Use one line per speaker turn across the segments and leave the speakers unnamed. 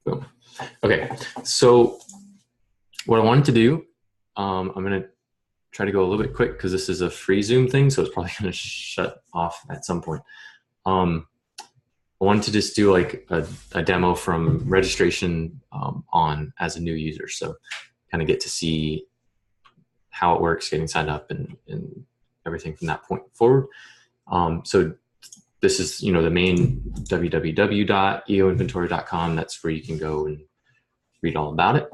Boom. Okay, so what I wanted to do, I'm going to try to go a little bit quick because this is a free Zoom thing, so it's probably going to shut off at some point. I wanted to just do like a demo from registration on as a new user, so kind of get to see how it works, getting signed up, and everything from that point forward. So this is, the main www.eoinventory.com. That's where you can go and read all about it.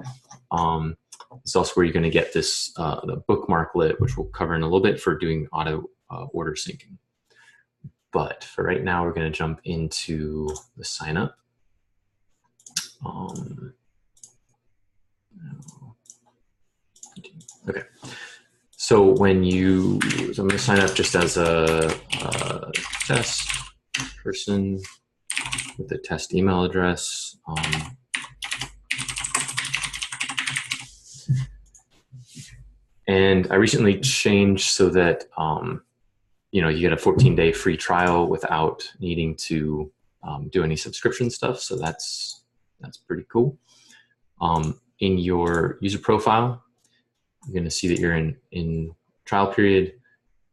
It's also where you're going to get this the bookmarklet, which we'll cover in a little bit for doing auto order syncing. But for right now, we're going to jump into the sign up. Okay. So so I'm going to sign up just as a test person with a test email address. And I recently changed so that, you get a 14-day free trial without needing to do any subscription stuff. So that's pretty cool. In your user profile, you're going to see that you're in trial period.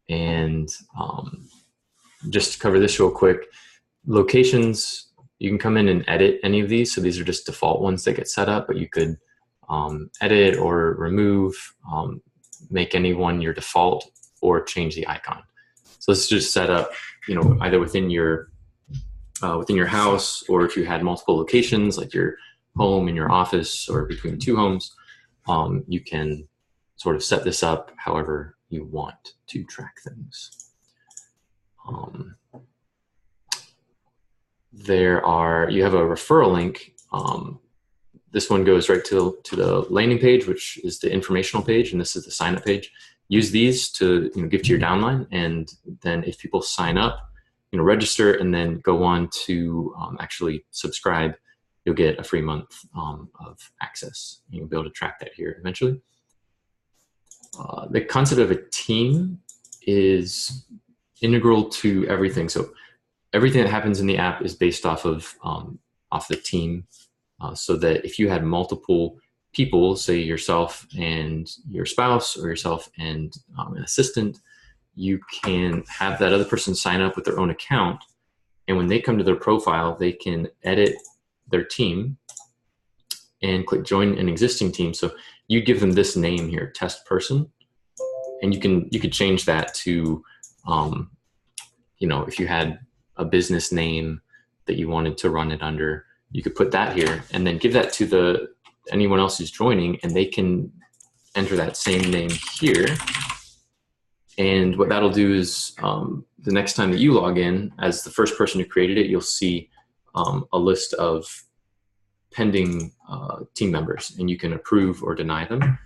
And just to cover this real quick, locations, you can come in and edit any of these. So these are just default ones that get set up, but you could edit or remove, make any one your default, or change the icon. So this is just set up, either within your house, or if you had multiple locations like your home and your office, or between two homes, you can sort of set this up however you want to track things. You have a referral link. This one goes right to the landing page, which is the informational page, and this is the sign up page. Use these to give to your downline, and then if people sign up, register and then go on to actually subscribe, you'll get a free month of access. You'll be able to track that here eventually. The concept of a team is integral to everything. So everything that happens in the app is based off the team. So that if you had multiple people, say yourself and your spouse, or yourself and an assistant, you can have that other person sign up with their own account. And when they come to their profile, they can edit their team and click join an existing team. So you give them this name here, test person, and you could change that to, if you had a business name that you wanted to run it under, you could put that here and then give that to anyone else who's joining, and they can enter that same name here. And what that'll do is the next time that you log in as the first person who created it, you'll see a list of pending team members, and you can approve or deny them.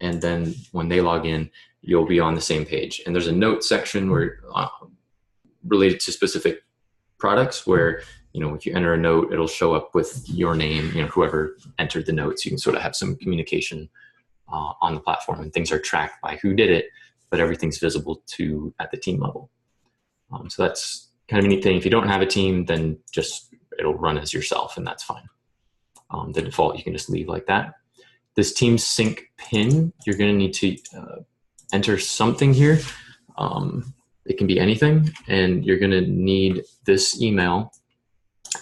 And then when they log in, you'll be on the same page. And there's a note section where related to specific products where, if you enter a note, it'll show up with your name, whoever entered the notes. You can sort of have some communication on the platform, and things are tracked by who did it, but everything's visible at the team level. So that's kind of a neat thing. If you don't have a team, then it'll run as yourself, and that's fine. The default, you can just leave like that. This team sync pin, you're going to need to enter something here. It can be anything, and you're going to need this email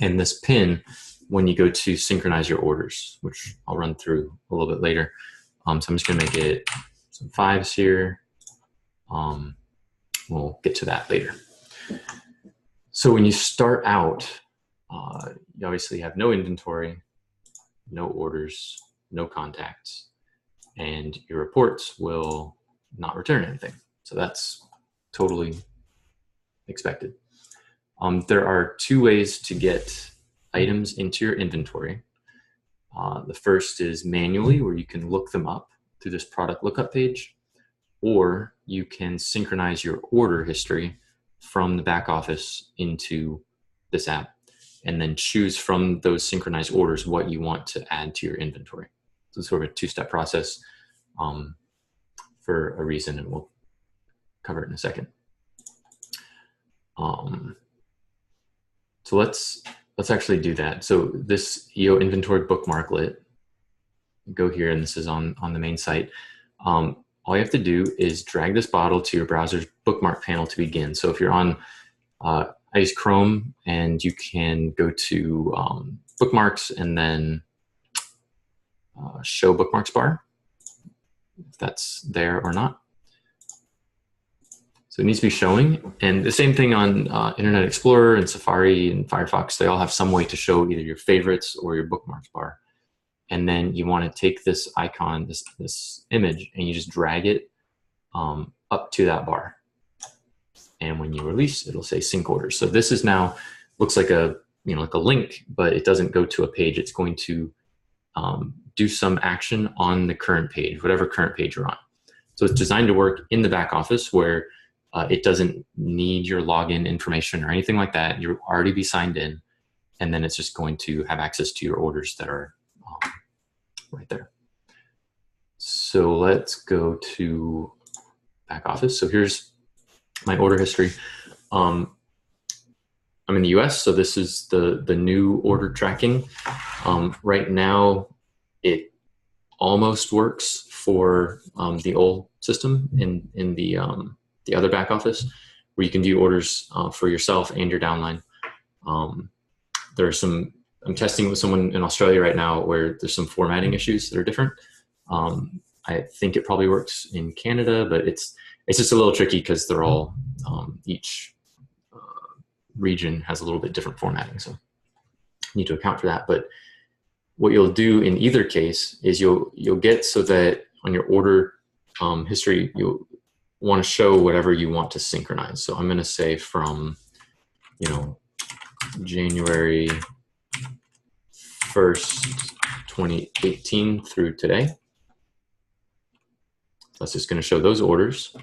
and this pin when you go to synchronize your orders, which I'll run through a little bit later. So I'm just going to make it some 5s here. We'll get to that later. So when you start out, you obviously have no inventory, no orders, no contacts, and your reports will not return anything. So that's totally expected. There are 2 ways to get items into your inventory. The first is manually, where you can look them up through this product lookup page, or you can synchronize your order history from the back office into this app, and then choose from those synchronized orders what you want to add to your inventory. So it's sort of a 2-step process for a reason, and we'll cover it in a second. So let's let's actually do that. So this EO inventory bookmarklet, go here, and this is on the main site. All you have to do is drag this bottle to your browser's bookmark panel to begin. So if you're on, I use Chrome, and you can go to bookmarks and then show bookmarks bar, if that's there or not. So it needs to be showing. And the same thing on Internet Explorer and Safari and Firefox. They all have some way to show either your favorites or your bookmarks bar. And then you want to take this icon, this image, and you just drag it up to that bar. And when you release, it'll say sync orders. So this is now, looks like a, like a link, but it doesn't go to a page. It's going to do some action on the current page, whatever current page you're on. So it's designed to work in the back office where it doesn't need your login information or anything like that. You'll already be signed in, and then it's just going to have access to your orders that are right there. So let's go to back office. So here's my order history. I'm in the US, so this is the new order tracking. Right now, it almost works for the old system in the other back office, where you can view orders for yourself and your downline. I'm testing with someone in Australia right now where there's some formatting issues that are different. I think it probably works in Canada, but it's just a little tricky because they're all, each region has a little bit different formatting. So you need to account for that. But what you'll do in either case is you'll get so that on your order history, you'll want to show whatever you want to synchronize. So I'm going to say from, January 1st, 2018 through today. That's just going to show those orders.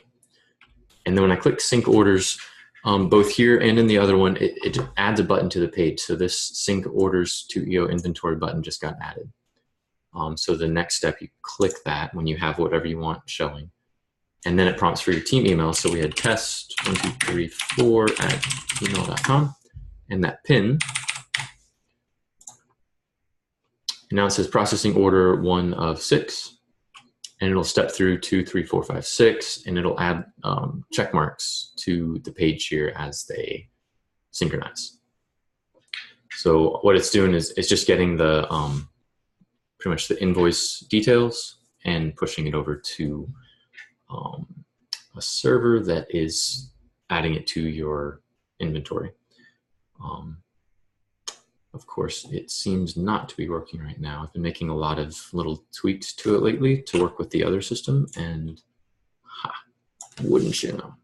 And then when I click sync orders, both here and in the other one, it adds a button to the page. So this sync orders to EO inventory button just got added. So the next step, you click that when you have whatever you want showing. And then it prompts for your team email. So we had test1234@gmail.com, and that pin. And now it says processing order 1 of 6, and it'll step through 2, 3, 4, 5, 6, and it'll add check marks to the page here as they synchronize. So what it's doing is it's just getting the pretty much the invoice details and pushing it over to a server that is adding it to your inventory. Of course, it seems not to be working right now. I've been making a lot of little tweaks to it lately to work with the other system, and wouldn't you know,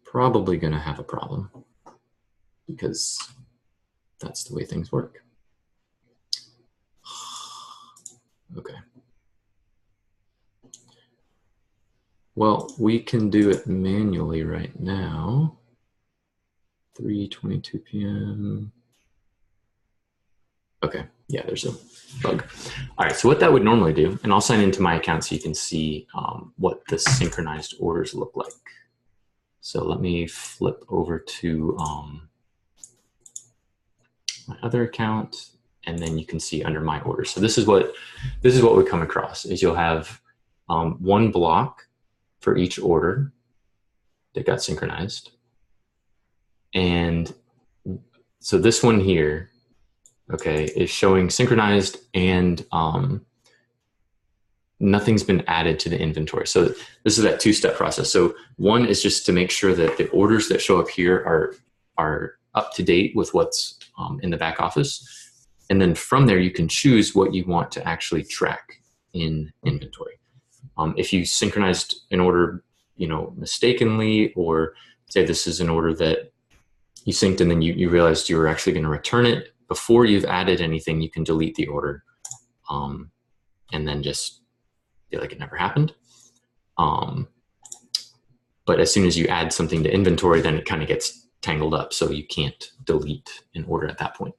probably gonna have a problem because that's the way things work. Okay. Well, we can do it manually right now. 3:22 p.m. Okay, yeah, there's a bug. All right, so what that would normally do, and I'll sign into my account so you can see what the synchronized orders look like. So let me flip over to my other account, and then you can see under my orders. So this is what we come across, is you'll have one block for each order that got synchronized. And so this one here, okay, is showing synchronized, and nothing's been added to the inventory. So this is that two-step process. So one is just to make sure that the orders that show up here are up to date with what's in the back office. And then from there, you can choose what you want to actually track in inventory. If you synchronized an order, mistakenly, or say this is an order that you synced and then you realized you were actually going to return it, before you've added anything, you can delete the order and then just feel like it never happened. But as soon as you add something to inventory, then it kind of gets tangled up, so you can't delete an order at that point.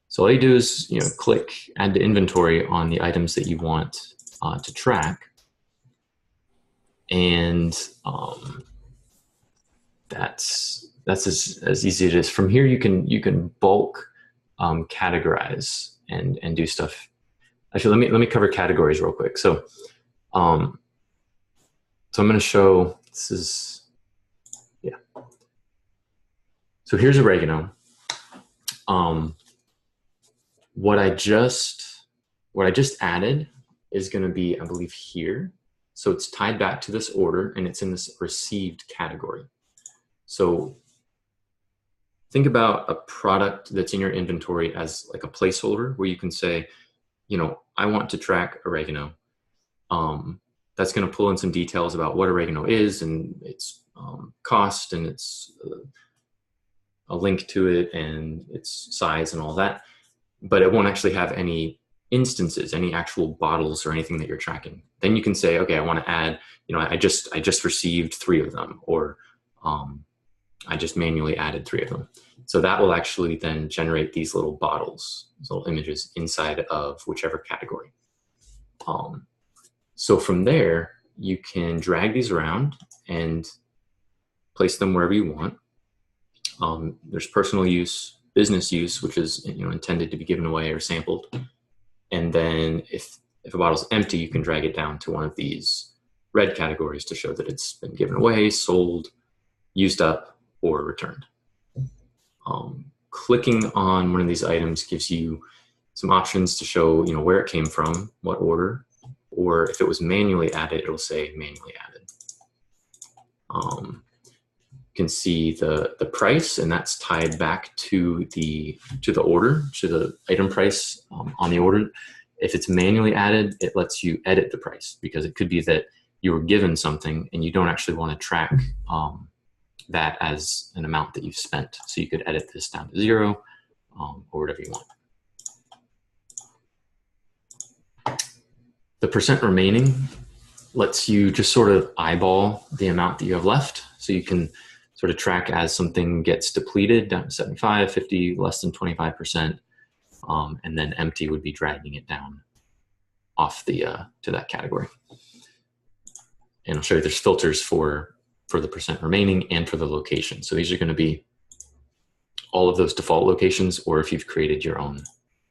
So all you do is click add to inventory on the items that you want to track, and that's that's as easy as it is. From here, you can bulk categorize and do stuff. Actually, let me cover categories real quick. So I'm going to show, this is, yeah. So here's oregano. What I just added is going to be, I believe, here. So it's tied back to this order and it's in this received category. So think about a product that's in your inventory as like a placeholder where you can say, you know, I want to track oregano. That's going to pull in some details about what oregano is and its cost and its a link to it and its size and all that. But it won't actually have any instances, any actual bottles or anything that you're tracking. Then you can say, okay, I want to add, you know, I just received 3 of them, or I just manually added 3 of them. So that will actually then generate these little bottles, these little images inside of whichever category. So from there, you can drag these around and place them wherever you want. There's personal use, business use, which is, you know, intended to be given away or sampled. And then if a bottle's empty, you can drag it down to one of these red categories to show that it's been given away, sold, used up, or returned. Clicking on one of these items gives you some options to show, you know, where it came from, what order, or if it was manually added, it'll say manually added. You can see the price, and that's tied back to the order, to the item price on the order. If it's manually added, it lets you edit the price, because it could be that you were given something and you don't actually want to track that as an amount that you've spent. So you could edit this down to 0 or whatever you want. The percent remaining lets you just sort of eyeball the amount that you have left. So you can sort of track as something gets depleted down to 75, 50, less than 25%. And then empty would be dragging it down off the to that category. And I'll show you there's filters for the percent remaining and for the location. So these are going to be all of those default locations, or if you've created your own,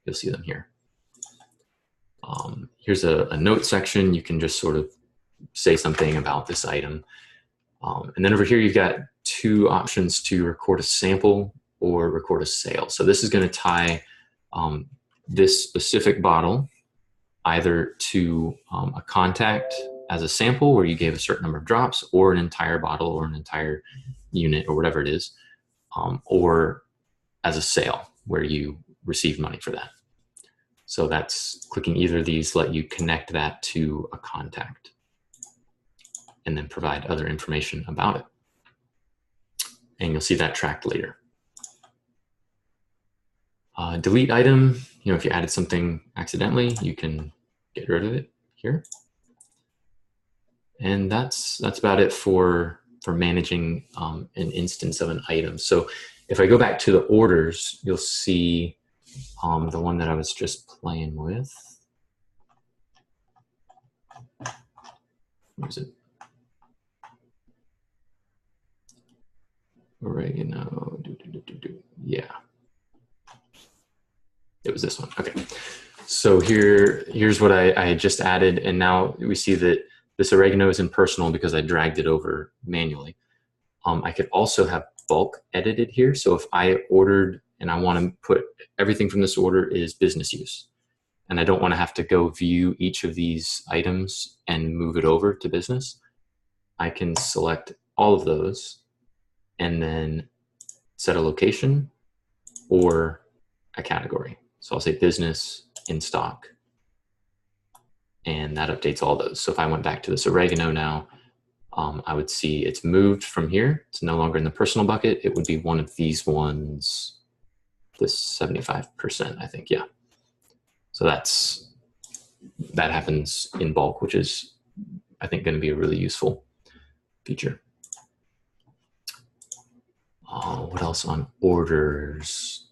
you'll see them here. Here's a note section. You can just sort of say something about this item. And then over here, you've got 2 options to record a sample or record a sale. So this is going to tie this specific bottle either to a contact as a sample where you gave a certain number of drops, or an entire bottle or an entire unit or whatever it is, or as a sale where you receive money for that. So that's clicking either of these let you connect that to a contact and then provide other information about it. And you'll see that tracked later. Delete item, you know, if you added something accidentally, you can get rid of it here. And that's about it for managing an instance of an item. So if I go back to the orders, you'll see the one that I was just playing with. Where is it? Oregano. Yeah. It was this one. Okay. So here's what I just added. And now we see that this oregano is in personal because I dragged it over manually. I could also have bulk edited here. So if I ordered and I want to put everything from this order is business use, and I don't want to have to go view each of these items and move it over to business, I can select all of those and then set a location or a category. So I'll say business in stock, and that updates all those. So if I went back to this oregano now, I would see it's moved from here. It's no longer in the personal bucket. It would be one of these ones, this 75%, I think, yeah. So that happens in bulk, which is, I think, going to be a really useful feature. What else on orders?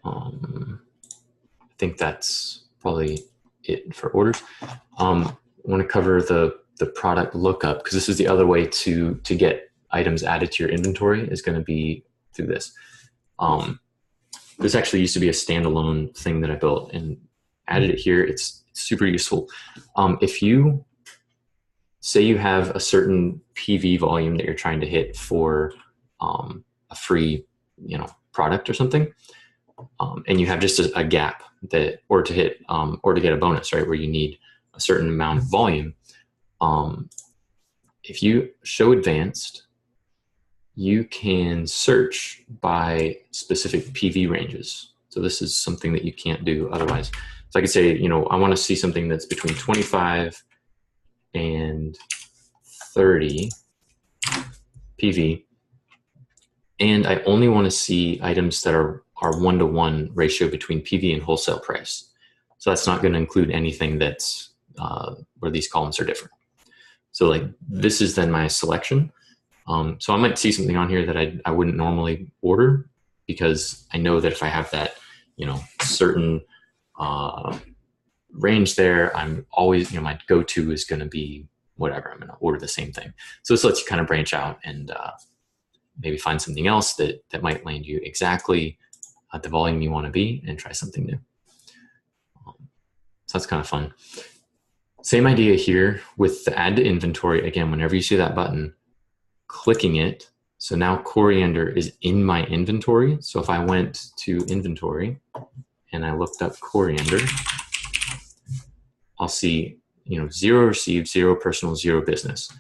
I think that's probably it for orders. I want to cover the product lookup, because this is the other way to get items added to your inventory, is going to be through this. This actually used to be a standalone thing that I built and added it here. It's super useful. If you say you have a certain PV volume that you're trying to hit for a free, product or something, and you have just a gap that, or to hit, or to get a bonus, right, where you need a certain amount of volume. If you show advanced, you can search by specific PV ranges. So this is something that you can't do otherwise. So I could say, I want to see something that's between 25 and 30 PV. And I only want to see items that are 1-to-1 ratio between PV and wholesale price. So that's not going to include anything that's where these columns are different. So like this is then my selection. So I might see something on here that I wouldn't normally order, because I know that if I have that, certain range there, I'm always, my go-to is going to be whatever. I'm going to order the same thing. So this lets you kind of branch out and maybe find something else that might land you exactly at the volume you want to be, and try something new. So that's kind of fun. Same idea here with the add to inventory. Again, whenever you see that button, clicking it. So now coriander is in my inventory. So if I went to inventory and I looked up coriander, I'll see, 0 received, 0 personal, 0 business.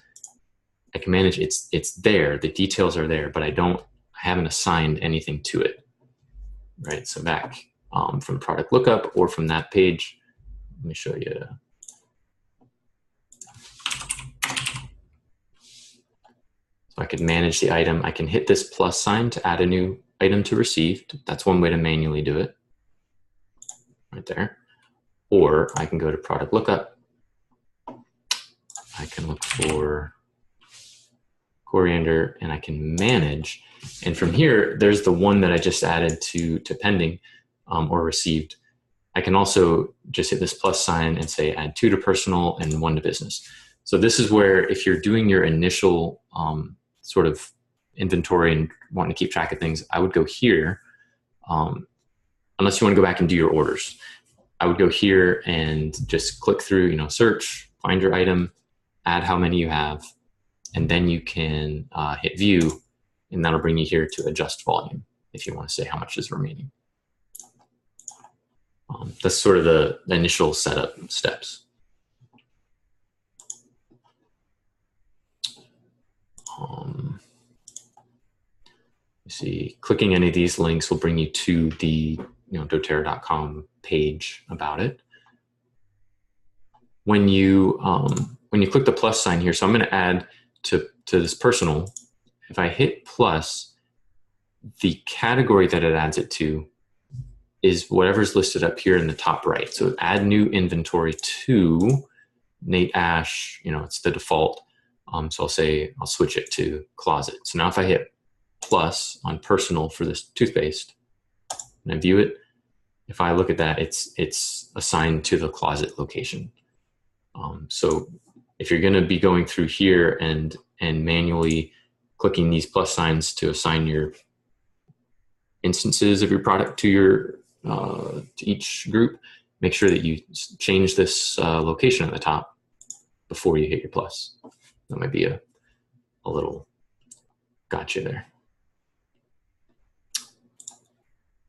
I can manage, it's there, the details are there, but I haven't assigned anything to it, right? So back from product lookup or from that page, let me show you. So I could manage the item. I can hit this plus sign to add a new item to received. That's one way to manually do it, right there. Or I can go to product lookup. I can look for coriander and I can manage. And from here, there's the one that I just added to pending or received. I can also just hit this plus sign and say add 2 to personal and 1 to business. So this is where, if you're doing your initial sort of inventory and wanting to keep track of things, I would go here, unless you want to go back and do your orders. I would go here and just click through, search, find your item, add how many you have, and then you can hit view, and that'll bring you here to adjust volume if you want to say how much is remaining. That's sort of the initial setup steps. You see, clicking any of these links will bring you to the doterra.com page about it. When you click the plus sign here, so I'm going to add to this personal. If I hit plus, the category that it adds it to is whatever's listed up here in the top right. So add new inventory to Nate Ash. It's the default. So I'll switch it to closet. So now if I hit plus on personal for this toothpaste and I view it, if I look at that, it's assigned to the closet location. So if you're going to be going through here and manually clicking these plus signs to assign your instances of your product to each group, make sure that you change this location at the top before you hit your plus. That might be a little gotcha there.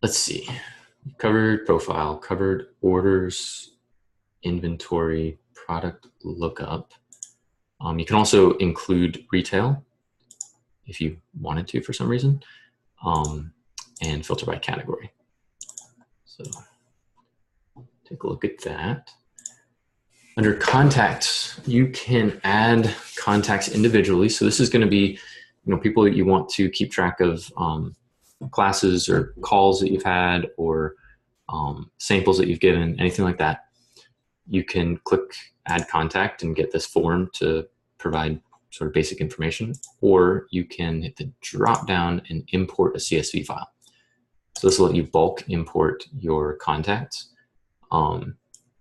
Let's see. Covered profile, covered orders, inventory, product lookup. You can also include retail if you wanted to for some reason, and filter by category. So take a look at that. Under contacts, you can add contacts individually. So this is going to be, people that you want to keep track of, classes or calls that you've had, or samples that you've given, anything like that. You can click add contact and get this form to provide sort of basic information, or you can hit the drop down and import a CSV file. So this will let you bulk import your contacts.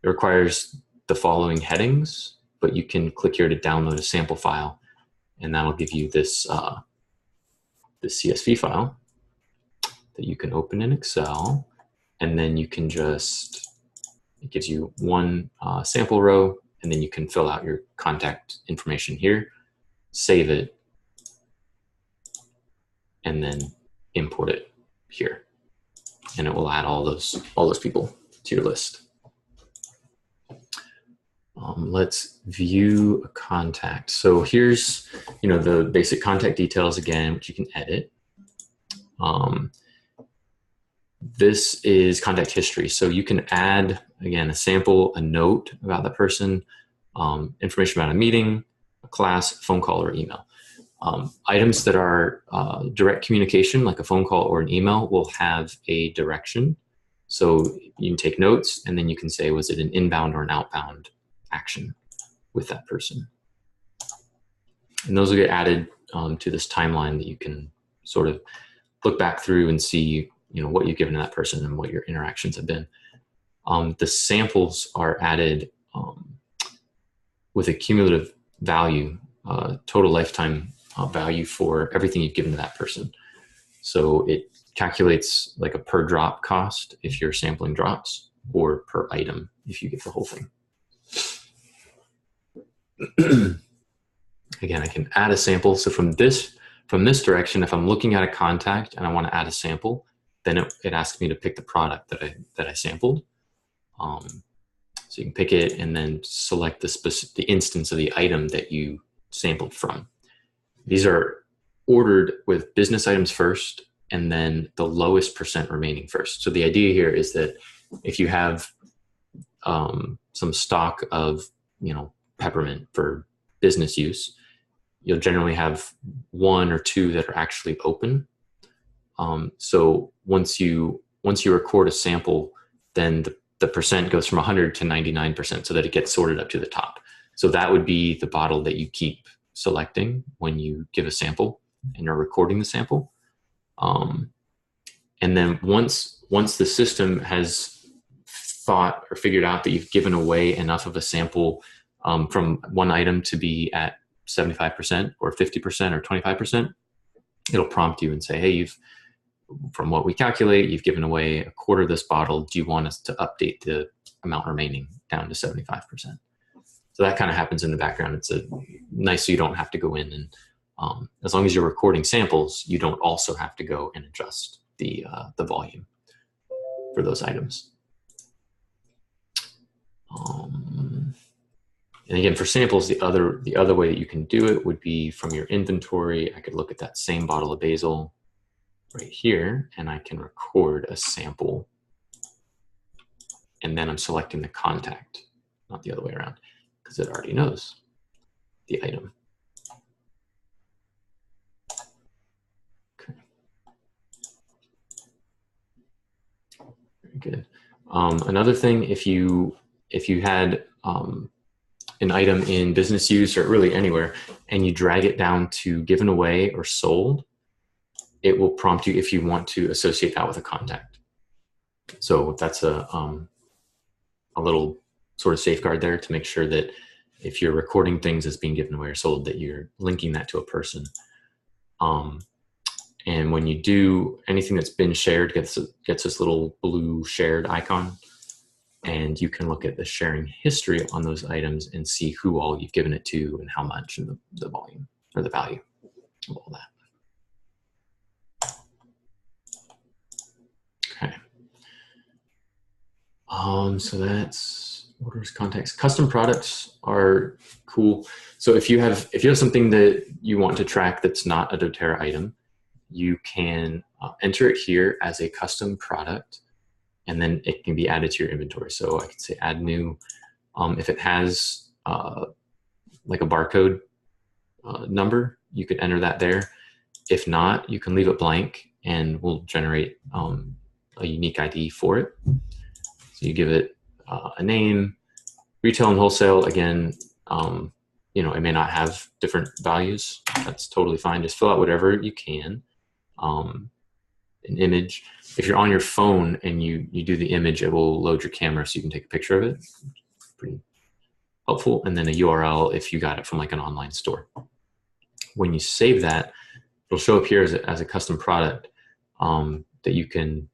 It requires the following headings, but you can click here to download a sample file, and that'll give you this, this CSV file that you can open in Excel, and then you can just, it gives you one sample row, and then you can fill out your contact information here, save it, and then import it here. And it will add all those people to your list. Let's view a contact. So here's, the basic contact details again, which you can edit. This is contact history. So you can add, again, a sample, a note about the person, information about a meeting, a class, phone call, or email. Items that are direct communication, like a phone call or an email, will have a direction. So you can take notes, and then you can say, was it an inbound or an outbound action with that person? And those will get added to this timeline that you can sort of look back through and see, what you've given to that person and what your interactions have been. The samples are added with a cumulative value, total lifetime value for everything you've given to that person. So it calculates like a per drop cost if you're sampling drops, or per item if you get the whole thing. Again, I can add a sample. So from this direction, if I'm looking at a contact and I want to add a sample, then it asks me to pick the product that I sampled. So you can pick it and then select the instance of the item that you sampled from. These are ordered with business items first, and then the lowest percent remaining first. So the idea here is that if you have some stock of, peppermint for business use, you'll generally have one or two that are actually open. So once you record a sample, then the percent goes from 100 to 99%, so that it gets sorted up to the top. So that would be the bottle that you keep selecting when you give a sample and you're recording the sample. And then once the system has thought or figured out that you've given away enough of a sample from one item to be at 75% or 50% or 25%, it'll prompt you and say, hey, from what we calculate, you've given away a quarter of this bottle. Do you want us to update the amount remaining down to 75%? So that kind of happens in the background. It's nice so you don't have to go in and, as long as you're recording samples, you don't also have to go and adjust the volume for those items. And again, for samples, the other way that you can do it would be from your inventory. I could look at that same bottle of basil right here, and I can record a sample, and then I'm selecting the contact, not the other way around, because it already knows the item. Okay. Very good. Another thing, if you had an item in business use or really anywhere, and you drag it down to given away or sold, it will prompt you if you want to associate that with a contact. So that's a little sort of safeguard there to make sure that if you're recording things as being given away or sold, that you're linking that to a person. And when you do anything that's been shared, gets this little blue shared icon, and you can look at the sharing history on those items and see who all you've given it to and how much, and the volume or the value of all that. Okay. So that's orders, contacts. Custom products are cool. So if you have something that you want to track that's not a doTERRA item, you can enter it here as a custom product, and then it can be added to your inventory. So I could say add new. If it has like a barcode number, you could enter that there. If not, you can leave it blank, and we'll generate a unique ID for it. So you give it a name. Retail and wholesale, again, it may not have different values. That's totally fine. Just fill out whatever you can. an image. If you're on your phone and you do the image, it will load your camera so you can take a picture of it. Pretty helpful. And then a URL if you got it from like an online store. When you save that, it'll show up here as a custom product that you can,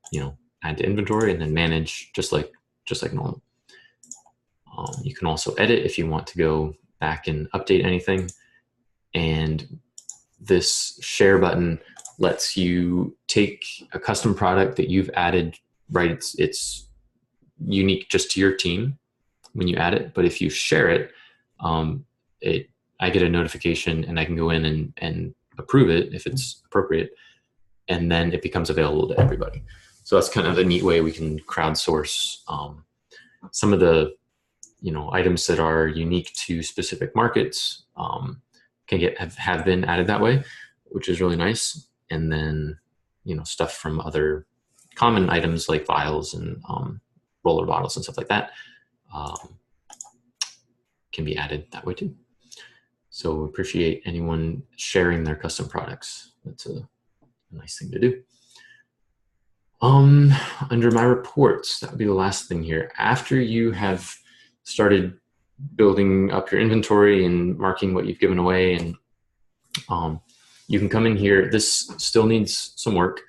add to inventory and then manage just like normal. You can also edit if you want to go back and update anything. And this share button lets you take a custom product that you've added, right? It's unique just to your team when you add it. But if you share it, I get a notification and I can go in and approve it if it's appropriate. And then it becomes available to everybody. So that's kind of a neat way we can crowdsource some of the items that are unique to specific markets can have been added that way, which is really nice. And then stuff from other common items like vials and roller bottles and stuff like that can be added that way too. So appreciate anyone sharing their custom products. That's a nice thing to do. Under my reports, that would be the last thing here. After you have started building up your inventory and marking what you've given away, and you can come in here. This still needs some work.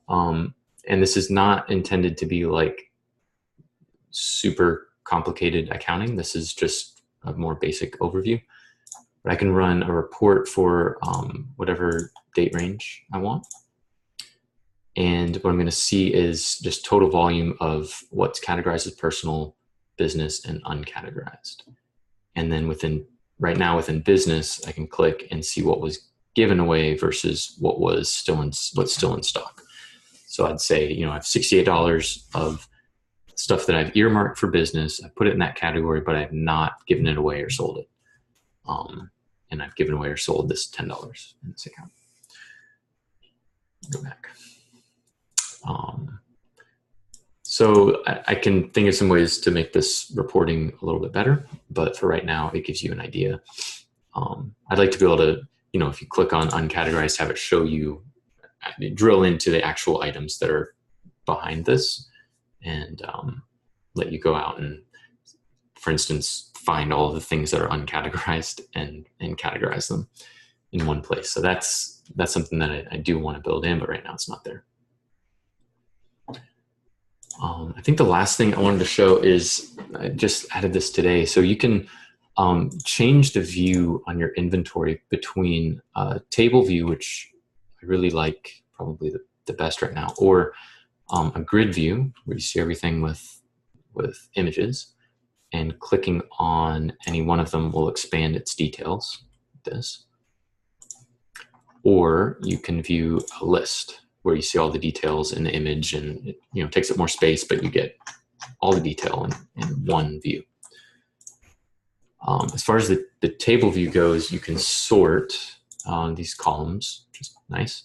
And this is not intended to be like super complicated accounting. This is just a more basic overview. But I can run a report for whatever date range I want. And what I'm going to see is just total volume of what's categorized as personal, business, and uncategorized. And then right now within business, I can click and see what was given away versus what's still in stock. So I'd say, I have $68 of stuff that I've earmarked for business. I put it in that category, but I've not given it away or sold it. And I've given away or sold this $10 in this account. Go back. So I can think of some ways to make this reporting a little bit better, but for right now, it gives you an idea. I'd like to be able to, if you click on uncategorized, have it show you, drill into the actual items that are behind this and let you go out and, for instance, find all of the things that are uncategorized and categorize them in one place. So that's something that I do want to build in, but right now it's not there. I think the last thing I wanted to show is, I just added this today. So you can change the view on your inventory between a table view, which I really like, probably the best right now, or a grid view where you see everything with images, and clicking on any one of them will expand its details, like this. Or you can view a list where you see all the details in the image, and it takes up more space, but you get all the detail in one view. As far as the table view goes, you can sort these columns, which is nice.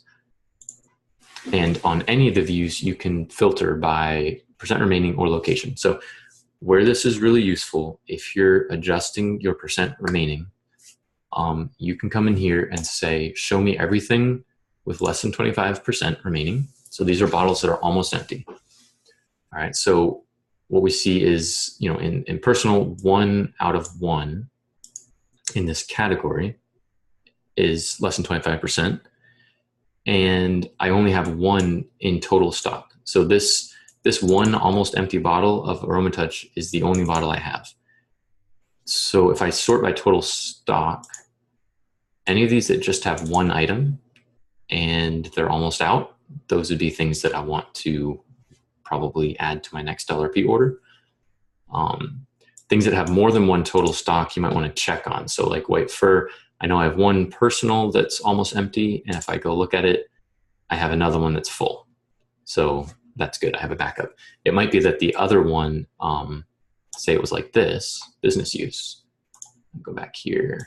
And on any of the views, you can filter by percent remaining or location. So where this is really useful, if you're adjusting your percent remaining, you can come in here and say, show me everything with less than 25% remaining. So these are bottles that are almost empty. All right, so what we see is, in personal, 1 out of 1 in this category is less than 25%. And I only have 1 in total stock. So this one almost empty bottle of AromaTouch is the only bottle I have. So if I sort by total stock, any of these that just have 1 item and they're almost out, those would be things that I want to probably add to my next LRP order. Things that have more than 1 total stock, you might want to check on. So like white fur, I know I have 1 personal that's almost empty, and if I go look at it, I have another one that's full. So that's good, I have a backup. It might be that the other one, say it was like this, business use. Go back here.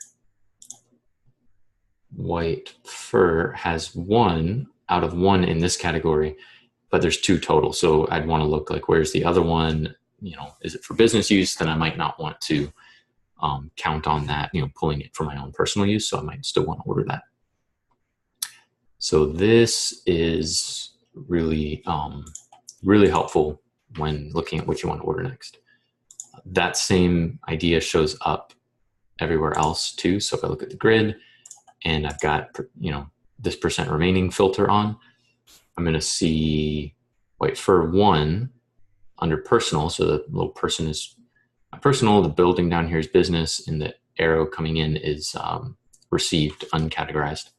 White fur has 1 out of 1 in this category, but there's 2 total. So I'd want to look like, where's the other one? Is it for business use? Then I might not want to count on that, pulling it for my own personal use. So I might still want to order that. So this is really, really helpful when looking at what you want to order next. That same idea shows up everywhere else too. So if I look at the grid and I've got, this percent remaining filter on, I'm going to see, for one, under personal, so the little person is my personal, the building down here is business, and the arrow coming in is received, uncategorized.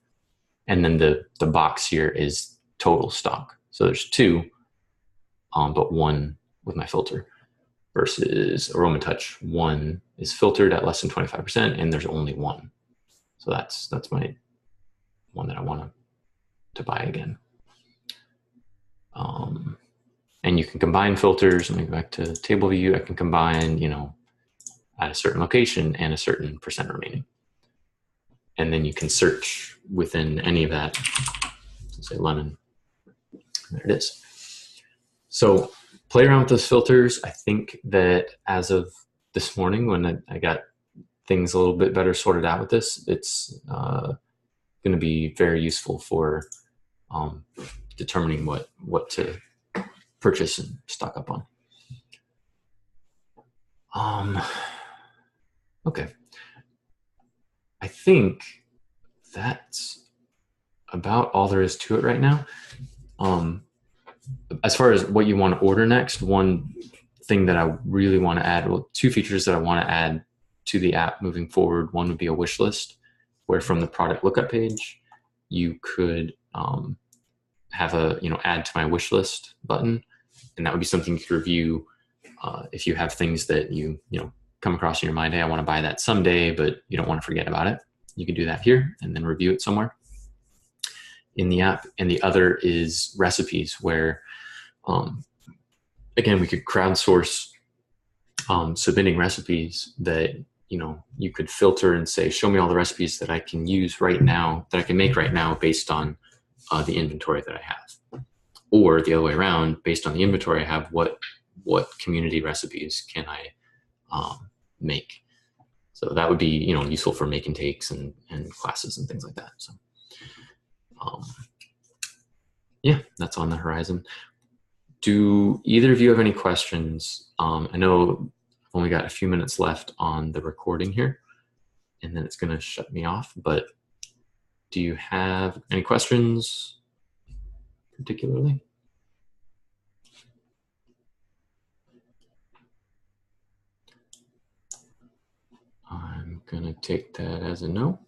And then the box here is total stock. So there's two, but one with my filter versus Aromatouch. One is filtered at less than 25%, and there's only one. So that's my one that I want to buy again. And you can combine filters. Let me go back to table view. I can combine, at a certain location and a certain percent remaining. And then you can search within any of that. Let's say lemon. There it is. So play around with those filters. I think that as of this morning, when I got things a little bit better sorted out with this, it's going to be very useful for determining what to purchase and stock up on. Okay. I think that's about all there is to it right now. As far as what you want to order next, one thing that I really want to add, two features that I want to add to the app moving forward. One would be a wish list, where from the product lookup page, you could have a add to my wish list button, and that would be something you could review if you have things that you come across in your mind. Hey, I want to buy that someday, but you don't want to forget about it. You can do that here and then review it somewhere in the app. And the other is recipes, where again, we could crowdsource submitting recipes that you could filter and say, show me all the recipes that I can use right now, that I can make right now based on the inventory that I have. Or the other way around, based on the inventory I have, what community recipes can I make? So that would be useful for making takes and classes and things like that. So yeah, that's on the horizon. Do either of you have any questions? I know I've only got a few minutes left on the recording here, and then it's going to shut me off. But do you have any questions particularly? I'm going to take that as a no.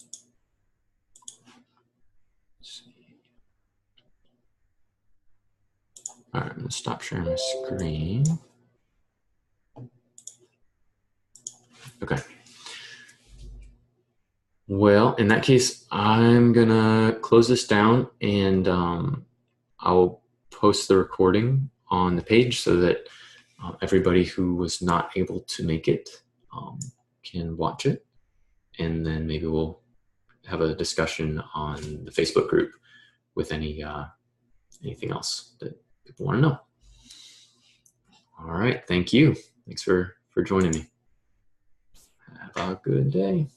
Let's see. All right, I'm going to stop sharing my screen. Okay. Well, in that case, I'm going to close this down, and I'll post the recording on the page so that everybody who was not able to make it can watch it. And then maybe we'll have a discussion on the Facebook group with anything else that people want to know. All right. Thank you. Thanks for joining me. Have a good day.